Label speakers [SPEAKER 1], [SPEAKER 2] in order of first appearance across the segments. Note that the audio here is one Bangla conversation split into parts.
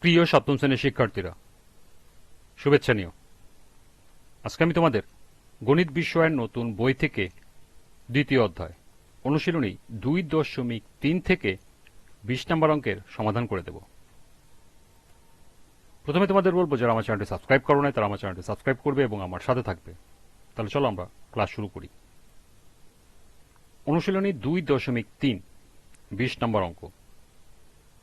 [SPEAKER 1] প্রিয় সপ্তম শ্রেণীর শিক্ষার্থীরা, শুভেচ্ছা নিও। আজকে আমি তোমাদের গণিত বিষয়ের নতুন বই থেকে দ্বিতীয় অধ্যায় অনুশীলনী 2.3 থেকে 20 নম্বর অঙ্কের সমাধান করে দেব। প্রথমে তোমাদের বলবো, যারা আমার চ্যানেলটি সাবস্ক্রাইব করো নাই তারা আমার চ্যানেলটি সাবস্ক্রাইব করবে এবং আমার সাথে থাকবে। তাহলে চলো আমরা ক্লাস শুরু করি। অনুশীলনী 2.3 20 নম্বর অঙ্ক।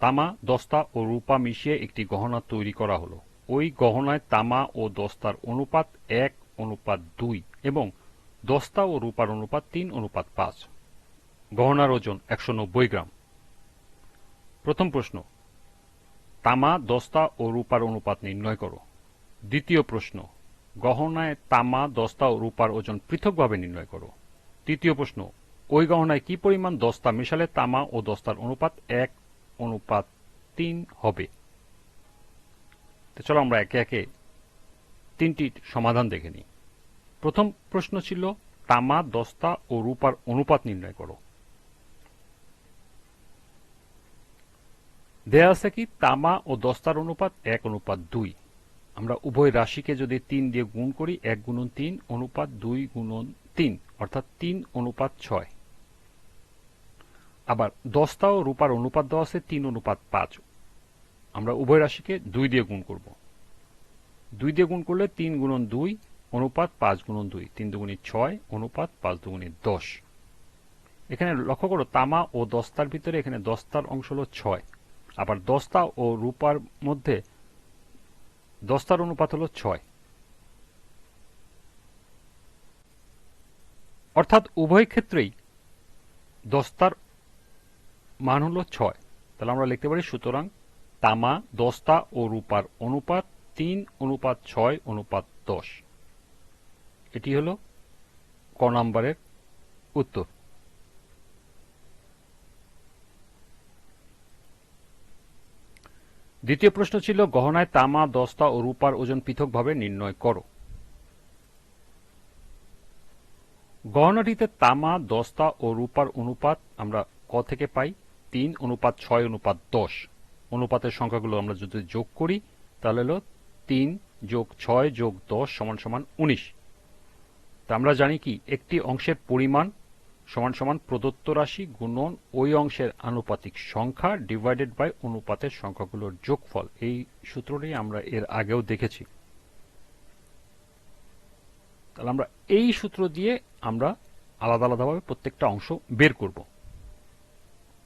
[SPEAKER 1] তামা, দস্তা ও রূপা মিশিয়ে একটি গহনা তৈরি করা হলো। ওই গহনায় তামা ও দস্তার অনুপাত 1:2 এবং দস্তা ও রূপার অনুপাত 3:5। গহনার ওজন 190 গ্রাম। প্রথম প্রশ্ন, তামা, দস্তা ও রূপার অনুপাত নির্ণয় করো। দ্বিতীয় প্রশ্ন, গহনায় তামা, দস্তা ও রূপার ওজন পৃথকভাবে নির্ণয় করো। তৃতীয় প্রশ্ন, ওই গহনায় কি পরিমাণ দস্তা মেশালে তামা ও দস্তার অনুপাত 1:3 হবে। তো চলো আমরা একে একে তিনটি সমাধান দেখে নিই। প্রথম প্রশ্ন ছিল তামা, দস্তা ও রূপার অনুপাত নির্ণয় করো। দেয়া আছে কি তামা ও দস্তার অনুপাত 1:2। আমরা উভয় রাশিকে যদি 3 দিয়ে গুণ করি, 1 গুণন 3 অনুপাত 2 গুণন 3 অর্থাৎ 3:6। আবার দস্তা ও রূপার অনুপাত দেওয়া আছে 3:5। আমরা উভয় রাশিকে 2 দিয়ে গুণ করব। 2 দিয়ে গুণ করলে 3 গুণন 2 অনুপাত 5 গুণন 2, 3 দুগুণে 6 অনুপাত 5 দুগুণে 10। এখানে লক্ষ্য করো তামা ও দস্তার ভিতরে এখানে দস্তার অংশ হলো 6, আবার দস্তা ও রূপার মধ্যে দস্তার অনুপাত হলো 6, অর্থাৎ উভয় ক্ষেত্রেই দস্তার মান হলো 6। তাহলে আমরা লিখতে পারি সুতরাং তামা, দস্তা ও রূপার অনুপাত 3:6:10। এটি হলো ক নম্বরের উত্তর। দ্বিতীয় প্রশ্ন ছিল গহনায় তামা, দস্তা ও রূপার ওজন পৃথকভাবে নির্ণয় করো। গহনাটিতে তামা, দস্তা ও রূপার অনুপাত আমরা ক থেকে পাই 3:6:10। অনুপাতের সংখ্যাগুলো আমরা যদি যোগ করি তাহলে হলো 3 + 6 + 10 = 19। তা আমরা জানি কি একটি অংশের পরিমাণ সমান প্রদত্ত রাশি গুণন ওই অংশের আনুপাতিক সংখ্যা ডিভাইডেড বাই অনুপাতের সংখ্যাগুলোর যোগফল। এই সূত্রটি আমরা এর আগেও দেখেছি। তাহলে আমরা এই সূত্র দিয়ে আমরা আলাদা আলাদাভাবে প্রত্যেকটা অংশ বের করব।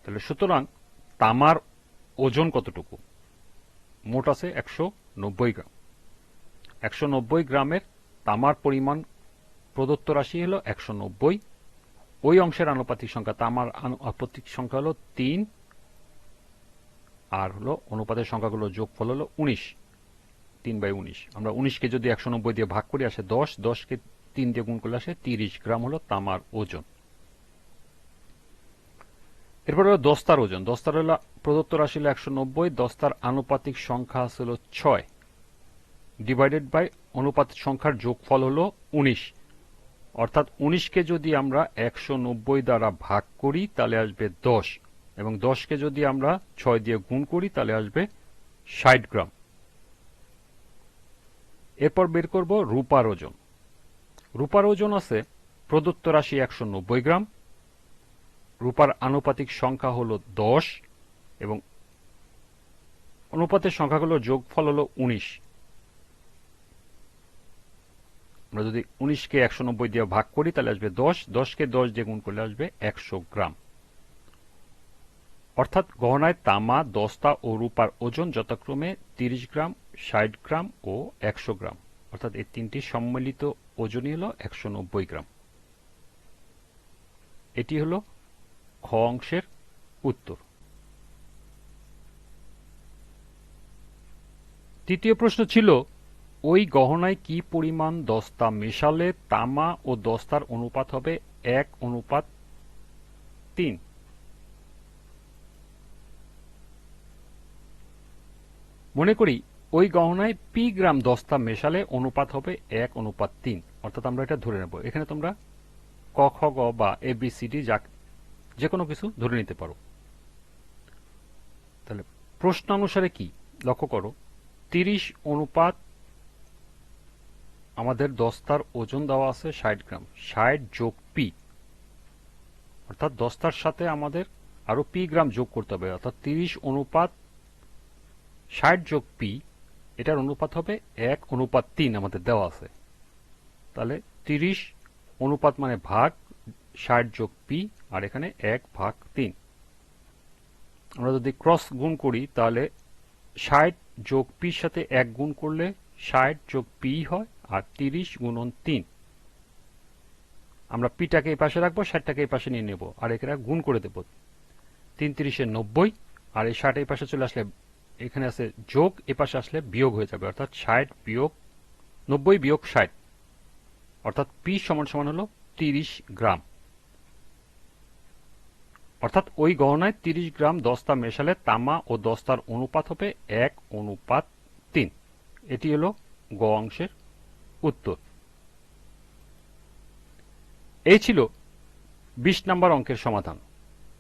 [SPEAKER 1] তাহলে সুতরাং তামার ওজন কতটুকু? মোট আছে 190 গ্রাম। 190 গ্রামের তামার পরিমাণ প্রদত্ত রাশি হলো 190। ওই অংশের আনুপাতিক সংখ্যা, তামার আনুপাতিক সংখ্যা হলো 3, আর হলো অনুপাতের সংখ্যাগুলো যোগফল হলো 19। 3/19। আমরা 19কে যদি 190 দিয়ে ভাগ করি আসে 10, 10কে 3 দিয়ে গুণ করলে আসে 30 গ্রাম হলো তামার ওজন। এরপর হলো দস্তার ওজন। দস্তার হলো প্রদত্ত রাশি হলো 190, দস্তার আনুপাতিক সংখ্যা হলো 6 ডিভাইডেড বাই অনুপাত সংখ্যার যোগফল হলো 19। অর্থাৎ 19কে যদি আমরা 190 দ্বারা ভাগ করি তাহলে আসবে 10, এবং 10কে যদি আমরা 6 দিয়ে গুণ করি তাহলে আসবে 60 গ্রাম। এরপর বের করব রূপার ওজন। রূপার ওজন আছে প্রদত্ত রাশি 190 গ্রাম, রূপার আনুপাতিক সংখ্যা হলো 10 এবং অনুপাতের সংখ্যাগুলোর যোগফল হলো 19। আমরা যদি 19কে 190 দিয়ে ভাগ করি তাহলে আসবে 10, 10কে 10 দিয়ে গুণ করলে আসবে 100 গ্রাম। অর্থাৎ গহনায় তামা, দস্তা ও রূপার ওজন যথাক্রমে 30 গ্রাম, 60 গ্রাম ও 100 গ্রাম। অর্থাৎ এই তিনটি সম্মিলিত ওজনই হলো 190 গ্রাম। এটি হলো খ অংশের উত্তর। তৃতীয় প্রশ্ন ছিল ওই গহনায় কি পরিমাণ দস্তা মেশালে তামা ও দস্তার অনুপাত হবে 1:3। মনে করি ওই গহনায় পি গ্রাম দস্তা মেশালে অনুপাত হবে 1:3। অর্থাৎ আমরা এটা ধরে নেব। এখানে তোমরা ক, খ, গ বা ABCD যে কোনো কিছু ধরে নিতে পারো। তাহলে প্রশ্ন অনুসারে কি লক্ষ্য করো 30 অনুপাত আমাদের দস্তার ওজন দেওয়া আছে 60 গ্রাম, 60 যোগ পি, অর্থাৎ দস্তার সাথে আমাদের আরো পি গ্রাম যোগ করতে হবে, অর্থাৎ 30 অনুপাত 60 যোগ পি, এটার অনুপাত হবে 1:3 আমাদের দেওয়া আছে। তাহলে 30 অনুপাত মানে ভাগ 60 যোগ পি, আর এখানে 1/3। আমরা যদি ক্রস গুণ করি তাহলে 60 যোগ পির সাথে 1 গুণ করলে 60 যোগ পি হয়, আর 30 গুণন 3। আমরা পিটাকে এই পাশে রাখবো, 60টাকে এই পাশে নিয়ে নেব, আর এখানে গুণ করে দেব। 3 30 90, আর এই 60 এই পাশে চলে আসলে এখানে আছে যোগ, এ পাশে আসলে বিয়োগ হয়ে যাবে, অর্থাৎ 60 বিয়োগ 90 বিয়োগ 60, অর্থাৎ পি সমান সমান হলো 30 গ্রাম। অর্থাৎ ওই গহনায় 30 গ্রাম দস্তা মেশালে তামা ও দস্তার অনুপাত হবে 1:3। এটি হলো গ অংশের উত্তর। এই ছিল 20 নম্বর অঙ্কের সমাধান।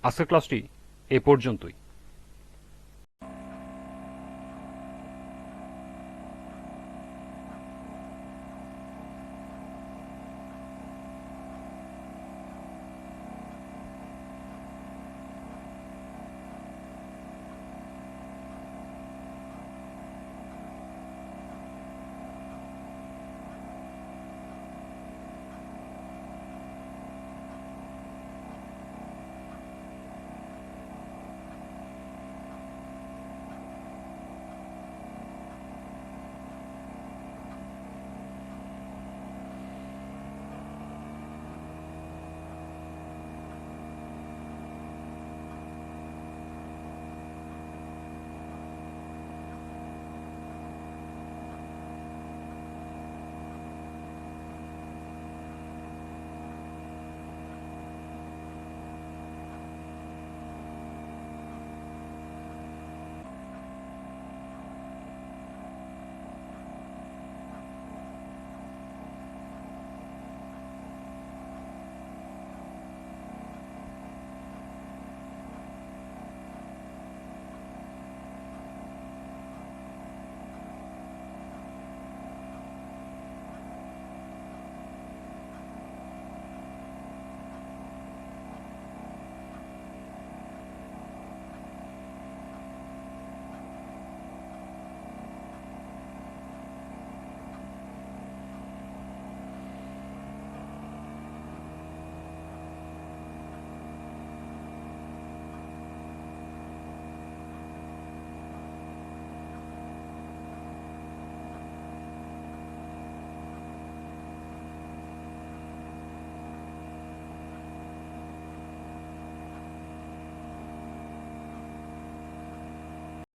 [SPEAKER 1] আজকের ক্লাসটি এ পর্যন্তই।